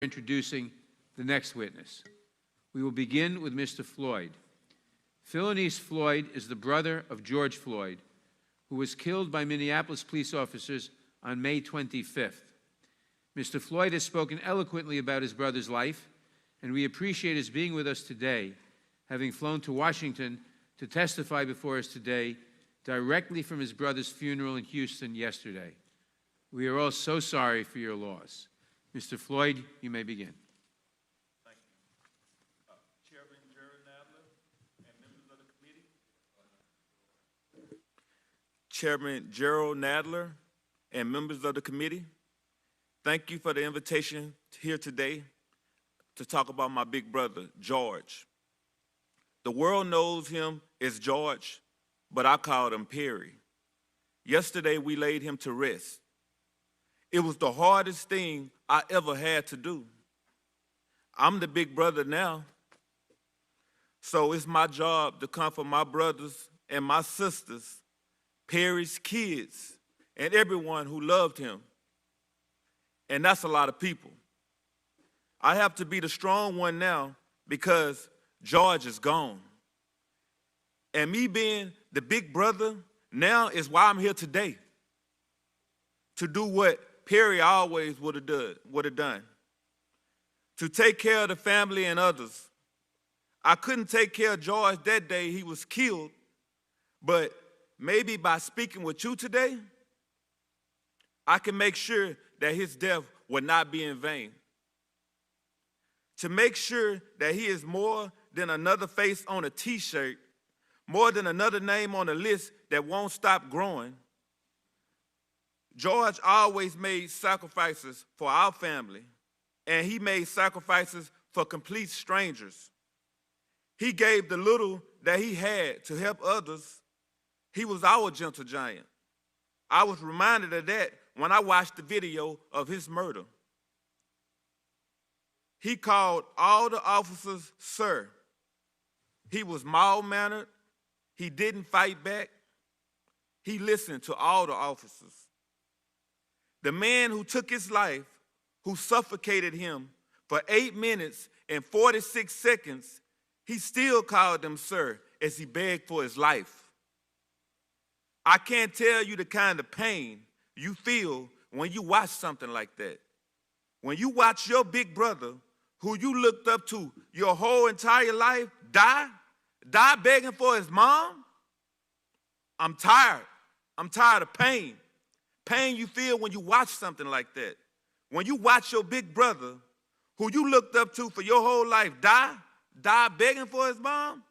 Introducing the next witness. We will begin with Mr. Floyd. Philanese Floyd is the brother of George Floyd, who was killed by Minneapolis police officers on May 25th. Mr. Floyd has spoken eloquently about his brother's life, and we appreciate his being with us today, having flown to Washington to testify before us today directly from his brother's funeral in Houston yesterday. We are all so sorry for your loss. Mr. Floyd, you may begin. Thank you. Chairman Gerald Nadler and members of the committee. Chairman Gerald Nadler and members of the committee, thank you for the invitation here today to talk about my big brother, George. The world knows him as George, but I called him Perry. Yesterday, we laid him to rest. It was the hardest thing I ever had to do. I'm the big brother now, so it's my job to comfort my brothers and my sisters, Perry's kids, and everyone who loved him. And that's a lot of people. I have to be the strong one now because George is gone. And me being the big brother now is why I'm here today, to do what Perry always would have done, to take care of the family and others. I couldn't take care of George that day he was killed, but maybe by speaking with you today, I can make sure that his death will not be in vain. To make sure that he is more than another face on a t-shirt, more than another name on a list that won't stop growing. George always made sacrifices for our family, and he made sacrifices for complete strangers. He gave the little that he had to help others. He was our gentle giant. I was reminded of that when I watched the video of his murder. He called all the officers sir. He was mild-mannered. He didn't fight back. He listened to all the officers. The man who took his life, who suffocated him for 8 minutes and 46 seconds, he still called them sir as he begged for his life. I can't tell you the kind of pain you feel when you watch something like that. When you watch your big brother, who you looked up to your whole entire life, die begging for his mom. I'm tired. I'm tired of pain. Pain you feel when you watch something like that. When you watch your big brother, who you looked up to for your whole life, die begging for his mom.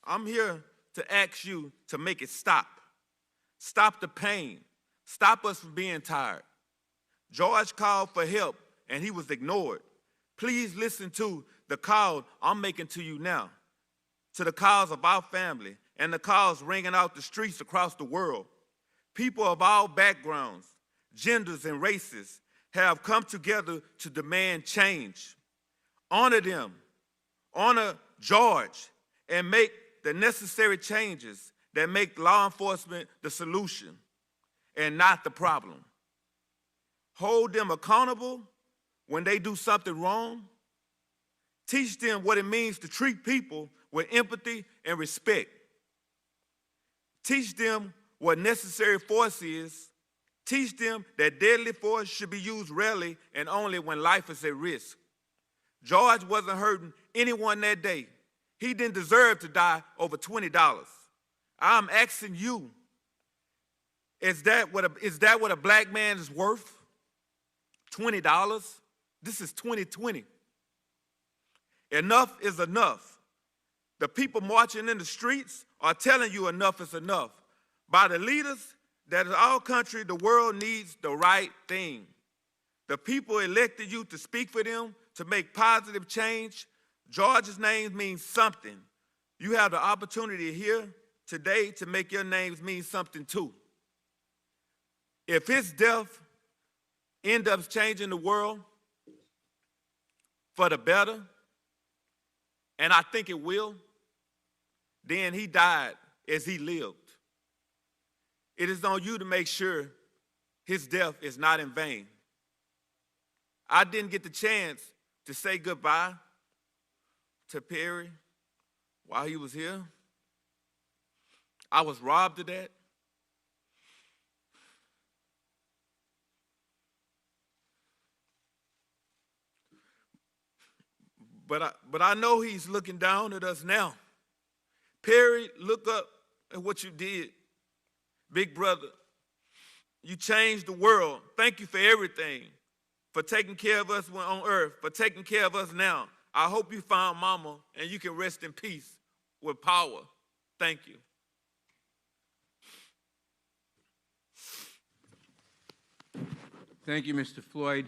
I'm here to ask you to make it stop. Stop the pain. Stop us from being tired. George called for help and he was ignored. Please listen to the call I'm making to you now, to the calls of our family and the calls ringing out the streets across the world. People of all backgrounds, genders, and races have come together to demand change. Honor them, honor George, and make the necessary changes that make law enforcement the solution and not the problem. Hold them accountable when they do something wrong. Teach them what it means to treat people with empathy and respect. Teach them what necessary force is. Teach them that deadly force should be used rarely and only when life is at risk. George wasn't hurting anyone that day. He didn't deserve to die over $20. I'm asking you, is that what a black man is worth? $20? This is 2020. Enough is enough. The people marching in the streets are telling you enough is enough. By the leaders that in our country, the world needs the right thing. The people elected you to speak for them, to make positive change. George's name means something. You have the opportunity here today to make your names mean something too. If his death ends up changing the world for the better, and I think it will, then he died as he lived. It is on you to make sure his death is not in vain. I didn't get the chance to say goodbye to Perry while he was here. I was robbed of that. But I know he's looking down at us now. Perry, look up at what you did. Big brother, you changed the world. Thank you for everything, for taking care of us when on earth, for taking care of us now. I hope you found Mama and you can rest in peace with power. Thank you. Thank you, Mr. Floyd.